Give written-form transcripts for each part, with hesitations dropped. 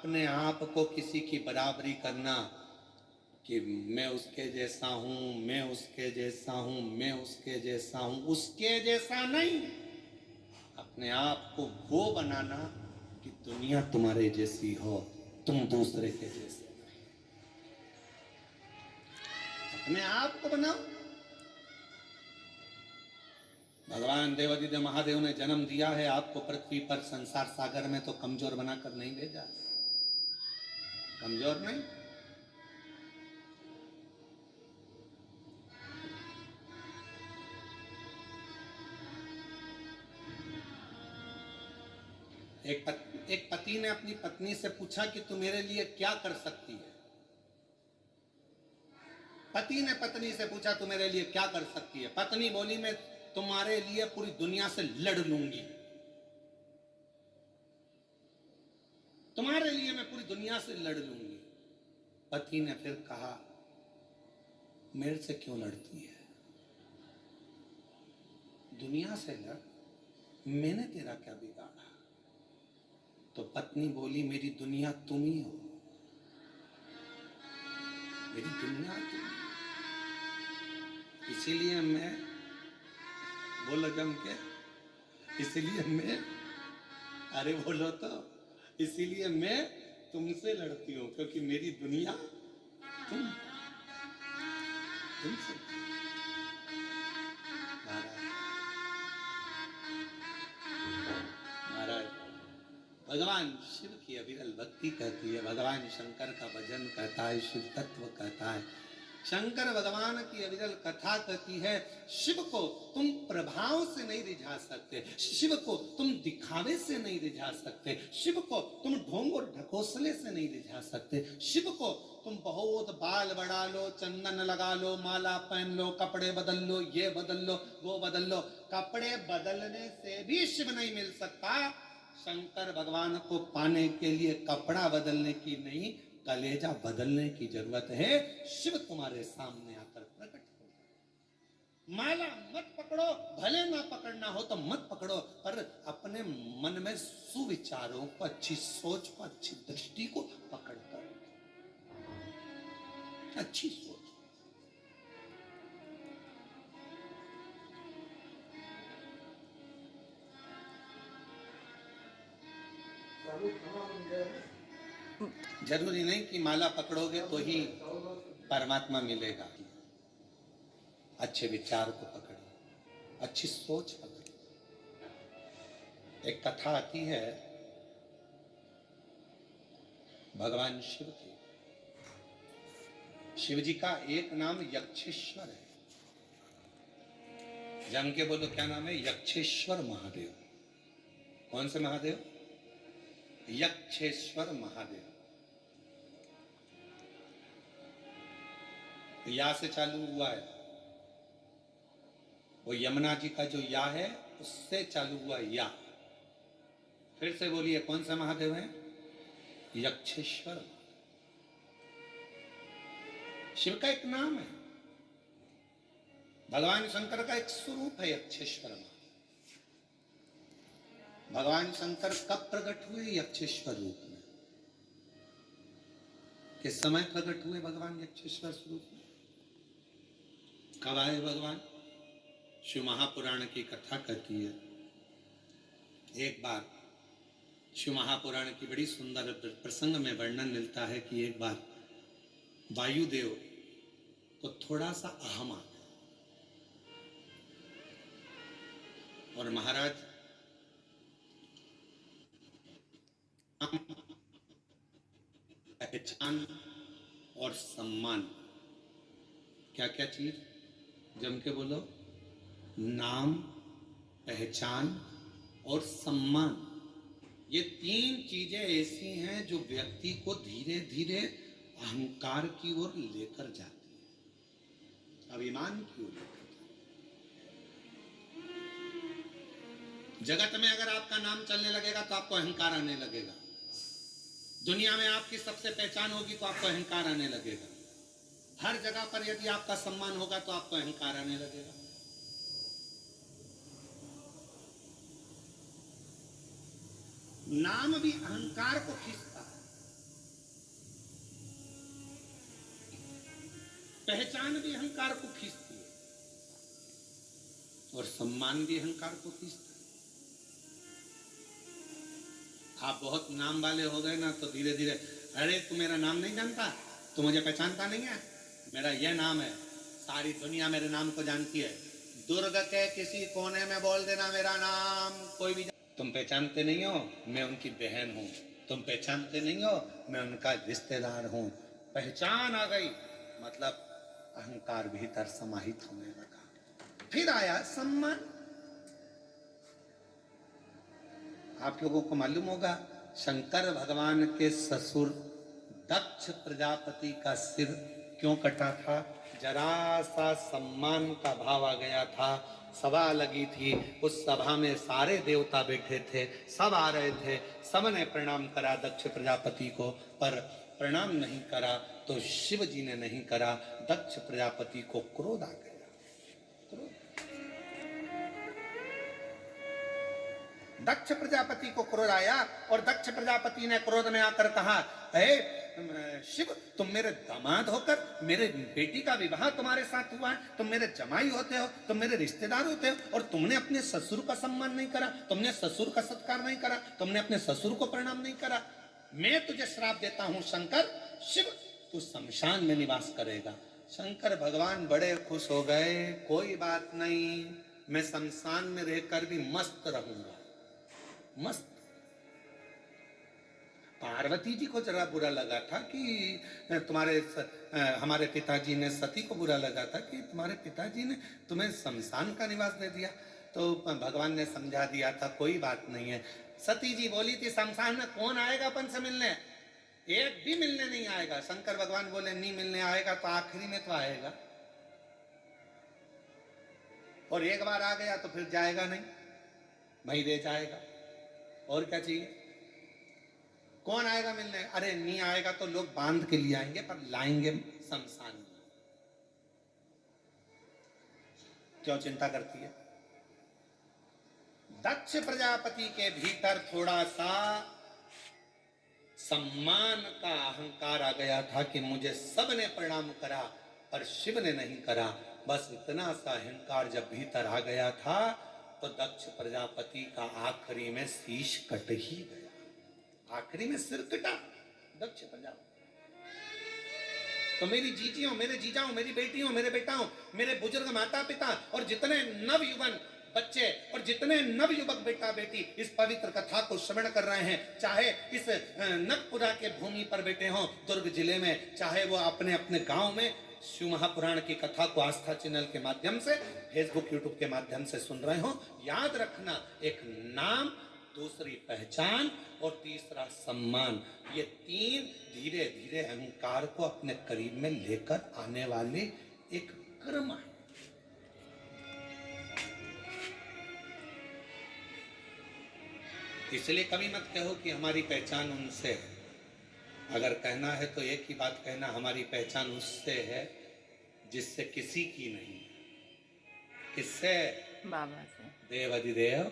अपने आप को किसी की बराबरी करना कि मैं उसके जैसा हूं, मैं उसके जैसा हूं, मैं उसके जैसा हूं, उसके जैसा नहीं, अपने आप को वो बनाना कि दुनिया तुम्हारे जैसी हो, तुम दूसरे के जैसे नहीं। अपने आप को बनाओ। भगवान देवादिदेव महादेव ने जन्म दिया है आपको पृथ्वी पर, संसार सागर में, तो कमजोर बनाकर नहीं भेजा। कमजोर नहीं। एक पति ने अपनी पत्नी से पूछा कि तू मेरे लिए क्या कर सकती है। पति ने पत्नी से पूछा तू मेरे लिए क्या कर सकती है। पत्नी बोली मैं तुम्हारे लिए पूरी दुनिया से लड़ लूंगी, तुम्हारे लिए मैं पूरी दुनिया से लड़ लूंगी। पति ने फिर कहा मेरे से क्यों लड़ती है, दुनिया से लड़, मैंने तेरा क्या बिगाड़ा। तो पत्नी बोली मेरी दुनिया तुम ही हो, मेरी दुनिया तुम, इसीलिए मैं, बोलो जम के, इसीलिए मैं, अरे बोलो तो, इसीलिए मैं तुमसे लड़ती हूं क्योंकि मेरी दुनिया तुमसे। महाराज भगवान शिव की अविरल भक्ति कहती है, भगवान शंकर का भजन कहता है, शिव तत्व कहता है। शंकर भगवान की अविरल कथा कहती है, शिव को तुम प्रभाव से नहीं रिझा सकते, शिव को तुम दिखावे से नहीं रिझा सकते, शिव को तुम ढोंग और ढकोसले से नहीं रिझा सकते, शिव को तुम बहुत बाल बढ़ा लो, चंदन लगा लो, माला पहन लो, कपड़े बदल लो, ये बदल लो, वो बदल लो, कपड़े बदलने से भी शिव नहीं मिल सकता। शंकर भगवान को पाने के लिए कपड़ा बदलने की नहीं, कलेजा बदलने की जरूरत है। शिव तुम्हारे सामने आकर प्रकट होगा। माला मत पकड़ो, भले ना पकड़ना हो तो मत पकड़ो, पर अपने मन में सुविचारों को, अच्छी सोच को, अच्छी दृष्टि को पकड़ कर, अच्छी सोच। जरूरी नहीं कि माला पकड़ोगे तो ही परमात्मा मिलेगा। अच्छे विचार को पकड़िए, अच्छी सोच पकड़िए। एक कथा आती है भगवान शिव की। शिव जी का एक नाम यक्षेश्वर है। जम के बोलो क्या नाम है? यक्षेश्वर महादेव। कौन से महादेव? यक्षेश्वर महादेव। या से चालू हुआ है, वो यमुना जी का जो या है उससे चालू हुआ या। फिर से बोलिए कौन सा महादेव है? यक्षेश्वर। शिव का एक नाम है, भगवान शंकर का एक स्वरूप है यक्षेश्वर महादेव। भगवान शंकर कब प्रकट हुए? यक्षेश्वर रूप में। किस समय प्रकट हुए भगवान यक्षेश्वर स्वरूप में? कब आए भगवान? शिव महापुराण की कथा कहती है, एक बार शिव महापुराण की बड़ी सुंदर प्रसंग में वर्णन मिलता है कि एक बार वायुदेव को थोड़ा सा अहम आ गया और महाराज पहचान और सम्मान, क्या क्या चीज? जम के बोलो। नाम, पहचान और सम्मान, ये तीन चीजें ऐसी हैं जो व्यक्ति को धीरे धीरे अहंकार की ओर लेकर जाती है, अभिमान की ओर लेकर जाती है। जगत में अगर आपका नाम चलने लगेगा तो आपको अहंकार आने लगेगा। दुनिया में आपकी सबसे पहचान होगी तो आपको अहंकार आने लगेगा। हर जगह पर यदि आपका सम्मान होगा तो आपको अहंकार आने लगेगा। नाम भी अहंकार को खींचता है। पहचान भी अहंकार को खींचती है और सम्मान भी अहंकार को खींचता है। आप बहुत नाम वाले हो गए ना तो धीरे धीरे, अरे तू मेरा नाम नहीं जानता, तू मुझे पहचानता नहीं है, मेरा यह नाम है, सारी दुनिया मेरे नाम को जानती है, दुर्ग के किसी कोने में बोल देना मेरा नाम, कोई भी। तुम पहचानते नहीं हो, मैं उनकी बहन हूं। तुम पहचानते नहीं हो, मैं उनका रिश्तेदार हूं। पहचान आ गई मतलब अहंकार भीतर समाहित होने लगा। फिर आया सम्मान। आप लोगों को मालूम होगा, शंकर भगवान के ससुर दक्ष प्रजापति का सिर क्यों कटा था? जरा सा सम्मान का भाव आ गया था। सभा लगी थी, उस सभा में सारे देवता बैठे थे, सब आ रहे थे, सबने प्रणाम करा दक्ष प्रजापति को, पर प्रणाम नहीं करा तो शिव जी ने नहीं करा। दक्ष प्रजापति को क्रोध आ गया। दक्ष प्रजापति को क्रोध आया और दक्ष प्रजापति ने क्रोध में आकर कहा, शिव, तुम मेरे दामाद होकर मेरे बेटी का विवाह तुम्हारे साथ हुआ है, तुम मेरे जमाई होते हो, तुम मेरे रिश्तेदार होते हो, और तुमने अपने ससुर का सम्मान नहीं करा, तुमने ससुर का सत्कार नहीं करा, तुमने अपने ससुर को प्रणाम नहीं करा। मैं तुझे श्राप देता हूं शंकर, शिव, तू शमशान में निवास करेगा। शंकर भगवान बड़े खुश हो गए, कोई बात नहीं, मैं शमशान में रहकर भी मस्त रहूंगा, मस्त। पार्वती जी को जरा बुरा लगा था कि हमारे पिताजी ने, सती को बुरा लगा था कि तुम्हारे पिताजी ने तुम्हें शमशान का निवास दे दिया, तो भगवान ने समझा दिया था कोई बात नहीं है। सती जी बोली थी शमशान में कौन आएगा अपन से मिलने, एक भी मिलने नहीं आएगा। शंकर भगवान बोले नहीं मिलने आएगा तो आखिरी में तो आएगा, और एक बार आ गया तो फिर जाएगा नहीं, वहीं रह जाएगा, और क्या चाहिए। कौन आएगा मिलने? अरे नहीं आएगा तो लोग बांध के लिए आएंगे, पर लाएंगे शमशान में। क्यों चिंता करती है? दक्ष प्रजापति के भीतर थोड़ा सा सम्मान का अहंकार आ गया था कि मुझे सबने प्रणाम करा पर शिव ने नहीं करा। बस इतना सा अहंकार जब भीतर आ गया था तो दक्ष प्रजापति का आखिरी में शीश कट ही गया, आखिरी में सिर कटा दक्ष प्रजापति। तो मेरी जीजियों, मेरे जीजाओं, मेरी बेटियों, मेरे बेटाओं, मेरे बुजुर्ग माता पिता और जितने नवयुवन बच्चे और जितने नवयुवक बेटा बेटी इस पवित्र कथा को श्रवण कर रहे हैं, चाहे इस नगपुरा के भूमि पर बैठे हों दुर्ग जिले में, चाहे वो अपने अपने गांव में शिव महापुराण की कथा को आस्था चैनल के माध्यम से, फेसबुक यूट्यूब के माध्यम से सुन रहे हो, याद रखना, एक नाम, दूसरी पहचान और तीसरा सम्मान, ये तीन धीरे धीरे अहंकार को अपने करीब में लेकर आने वाले एक क्रम है। इसलिए कभी मत कहो कि हमारी पहचान उनसे है। अगर कहना है तो एक ही बात कहना, हमारी पहचान उससे है जिससे किसी की नहीं। किससे? बाबा से। देव अधिदेव।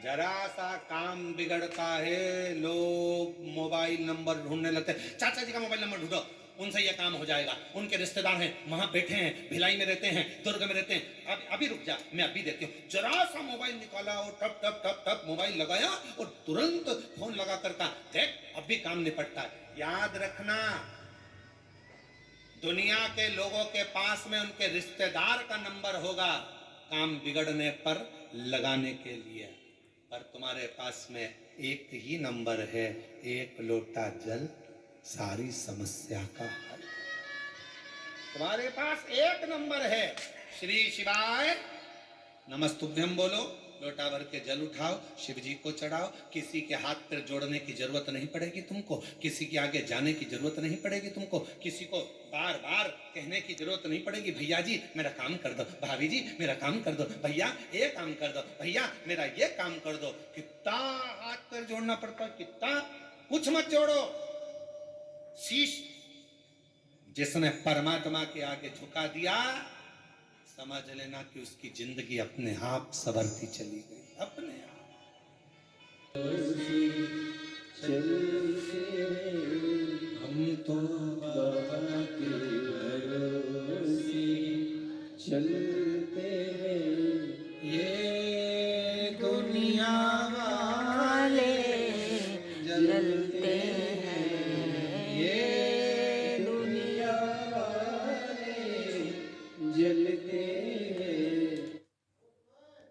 जरा सा काम बिगड़ता है, लोग मोबाइल नंबर ढूंढने लगते हैं, चाचा जी का मोबाइल नंबर ढूंढो, उनसे ये काम हो जाएगा, उनके रिश्तेदार हैं, वहां बैठे हैं, भिलाई में रहते हैं, दुर्ग में रहते हैं, अभी रुक जा, मैं अभी देती हूँ। जरा सा मोबाइल निकाला और टप टप टप टप मोबाइल लगाया और तुरंत फोन लगा करता, देख अब भी काम निपटता है। याद रखना, दुनिया के लोगों के पास में उनके रिश्तेदार का नंबर होगा काम बिगड़ने पर लगाने के लिए, पर तुम्हारे पास में एक ही नंबर है, एक लोटा जल, सारी समस्या का हल। तुम्हारे पास एक नंबर है, श्री शिवाय नमस्तुभ्यम बोलो, लोटा भर के जल उठाओ, शिव जी को चढ़ाओ, किसी के हाथ पैर जोड़ने की जरूरत नहीं पड़ेगी तुमको, किसी के आगे जाने की जरूरत नहीं पड़ेगी तुमको, किसी को बार बार कहने की जरूरत नहीं पड़ेगी, भैया जी मेरा काम कर दो, भाभी जी मेरा काम कर दो, भैया ये काम कर दो, भैया मेरा ये काम कर दो। कितना हाथ पैर जोड़ना पड़ता है, कितना, कुछ मत जोड़ो। शीश जिसने परमात्मा के आगे झुका दिया, समझ लेना कि उसकी जिंदगी अपने आप संवरती चली गई, अपने आप। तो बाबा के भरोसे चलते हैं, ये दुनिया वाले जलते हैं, ये दुनिया वाले जलते हैं,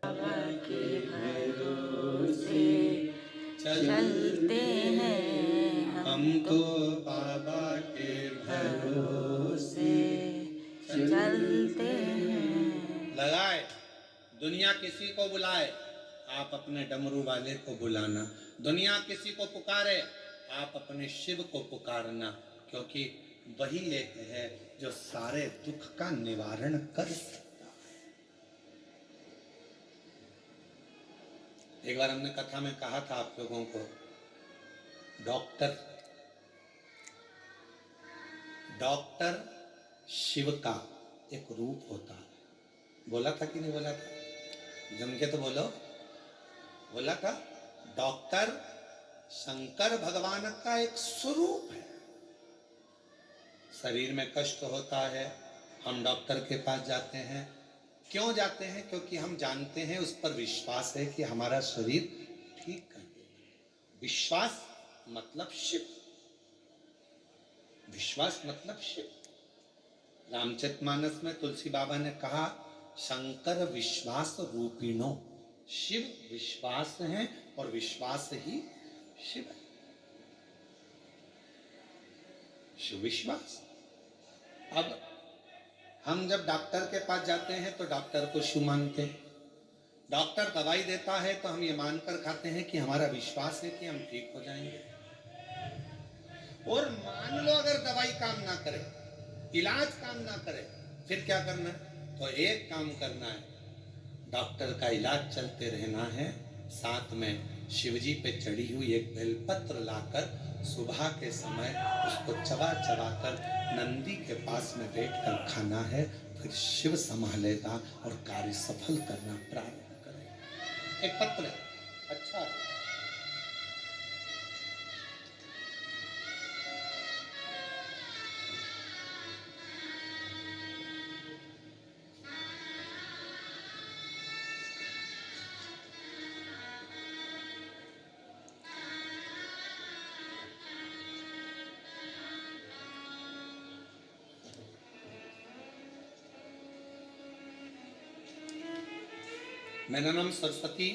बाबा के भरोसे चलते हैं, हम तो बाबा के भरोसे चलते हैं। लगाए दुनिया किसी को बुलाए, आप अपने डमरू वाले को बुलाना। दुनिया किसी को पुकारे, आप अपने शिव को पुकारना, क्योंकि वही एक है जो सारे दुख का निवारण कर सकता है। एक बार हमने कथा में कहा था आप लोगों को, डॉक्टर शिव का एक रूप होता है। बोला था कि नहीं बोला था? जम के तो बोलो। बोला था डॉक्टर शंकर भगवान का एक स्वरूप है। शरीर में कष्ट होता है, हम डॉक्टर के पास जाते हैं। क्यों जाते हैं? क्योंकि हम जानते हैं, उस पर विश्वास है कि हमारा शरीर ठीक कर देगा। विश्वास मतलब शिव, विश्वास मतलब शिव। रामचरितमानस में तुलसी बाबा ने कहा, शंकर विश्वास रूपिणो। शिव विश्वास है और विश्वास ही शिव है। शिव विश्वास। अब हम जब डॉक्टर के पास जाते हैं तो डॉक्टर को शिव मानते हैं। डॉक्टर दवाई देता है तो हम ये मानकर खाते हैं कि हमारा विश्वास है कि हम ठीक हो जाएंगे। और मान लो अगर दवाई काम ना करे, इलाज काम ना करे, फिर क्या करना है? तो एक काम करना है, डॉक्टर का इलाज चलते रहना है, साथ में शिवजी पे चढ़ी हुई एक बेलपत्र लाकर सुबह के समय उसको चबा चबा कर नंदी के पास में बैठकर खाना है। फिर शिव संभालेगा और कार्य सफल करना प्रारंभ करेगा। एक पत्र अच्छा है। मेरा नाम सरस्वती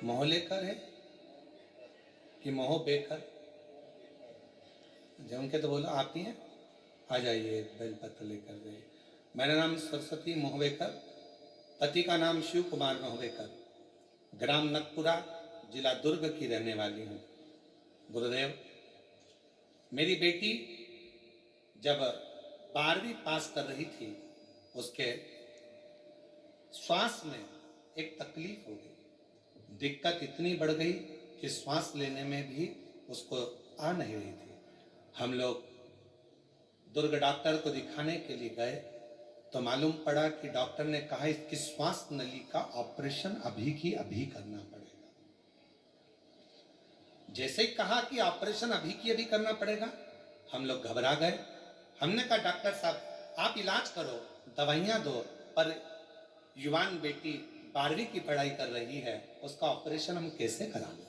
मोहलेकर है कि मोह बेकर? जम के तो बोलो आप ही हैं। आ जाइए, बेलपत्र लेकर जाइए। मेरा नाम सरस्वती मोहवेकर, पति का नाम शिव कुमार मोहवेकर, ग्राम नकपुरा, जिला दुर्ग की रहने वाली हूँ। गुरुदेव, मेरी बेटी जब 12वीं पास कर रही थी, उसके श्वास में एक तकलीफ हो गई। दिक्कत इतनी बढ़ गई कि श्वास लेने में भी उसको आ नहीं रही थी। हम लोग दुर्ग डॉक्टर को दिखाने के लिए गए तो मालूम पड़ा कि डॉक्टर ने कहा इसकी श्वास नली का ऑपरेशन अभी की अभी करना पड़ेगा। जैसे ही कहा कि ऑपरेशन अभी की अभी करना पड़ेगा, हम लोग घबरा गए। हमने कहा डॉक्टर साहब आप इलाज करो, दवाइयां दो, पर युवान बेटी 12वीं की पढ़ाई कर रही है, उसका ऑपरेशन हम कैसे करा लें?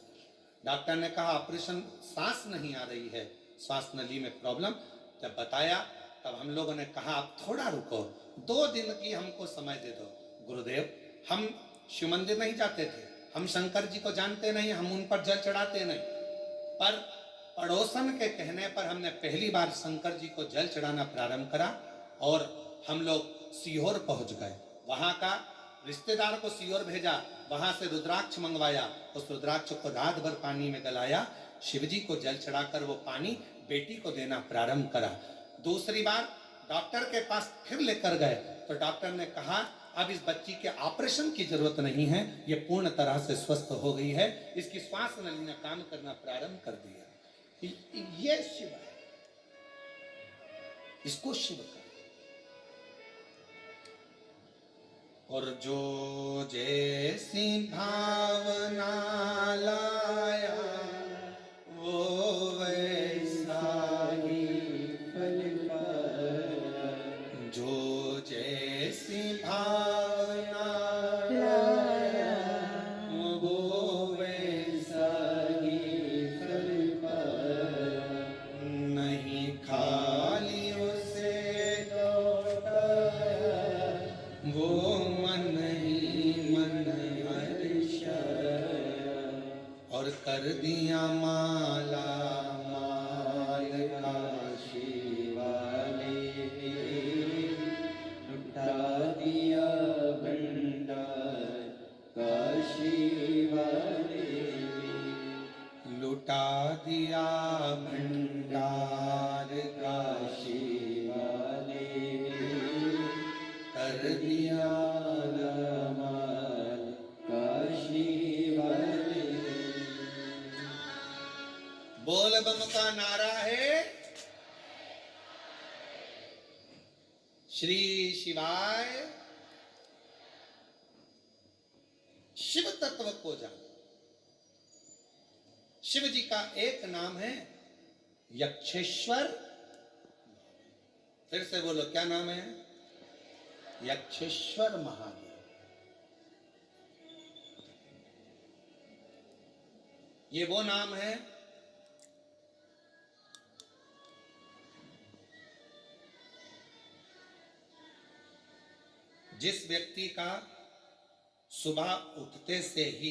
डॉक्टर ने कहा ऑपरेशन, सांस नहीं आ रही है, सांस नली में प्रॉब्लम। जब बताया तब हम लोगों ने कहा आप थोड़ा रुको, 2 दिन की हमको समय दे दो। गुरुदेव, हम शिव मंदिर नहीं जाते थे, हम शंकर जी को जानते नहीं, हम उन पर जल चढ़ाते नहीं, पर पड़ोसन के कहने पर हमने पहली बार शंकर जी को जल चढ़ाना प्रारंभ करा और हम लोग सीहोर पहुंच गए। वहां का रिश्तेदार को सीहोर भेजा, वहां से रुद्राक्ष मंगवाया, उस रुद्राक्ष को रात भर पानी में गलाया, शिवजी को जल चढ़ाकर वो पानी बेटी को देना प्रारंभ करा। दूसरी बार डॉक्टर के पास फिर लेकर गए तो डॉक्टर ने कहा अब इस बच्ची के ऑपरेशन की जरूरत नहीं है, ये पूर्ण तरह से स्वस्थ हो गई है, इसकी श्वास नली ने काम करना प्रारंभ कर दिया। ये शिव है, इसको शिव का। और जो जैसी भावना लाया वो वैसा ही फल पाया। जो जैसी भावना लाया वो वैसा ही फल पाया। नहीं खाली उसे लौटाया वो मन ही मन हर्षाया। और कर दिया माला माल काशी वाले लुटा दिया भंडार काशी वाले लुटा दिया भंडार काशी वाले कर दिया माल काशी वाले। बोल बम का नारा है श्री शिवाय। शिव तत्व को जान। शिव जी का एक नाम है यक्षेश्वर। फिर से बोलो क्या नाम है? यक्षेश्वर महादेव। ये वो नाम है जिस व्यक्ति का सुबह उठते से ही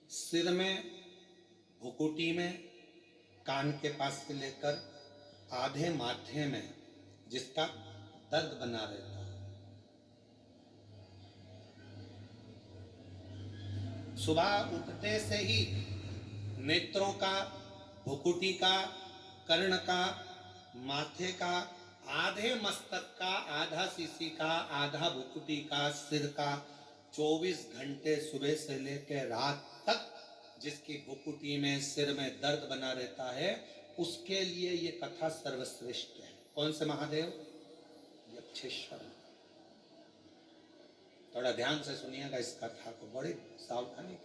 सिर में, भुकुटी में, कान के पास से लेकर आधे माथे में जिसका दर्द बना रहता है, सुबह उठते से ही नेत्रों का, भुकुटी का, कर्ण का, माथे का, आधे मस्तक का, आधा सीसी का, आधा भुकुटी का, सिर का 24 घंटे सुबह से लेकर रात तक जिसकी भुकुटी में, सिर में दर्द बना रहता है, उसके लिए ये कथा सर्वश्रेष्ठ है। कौन से महादेव? यक्षेश्वर। थोड़ा ध्यान से सुनिएगा इस कथा को, बड़े सावधानी।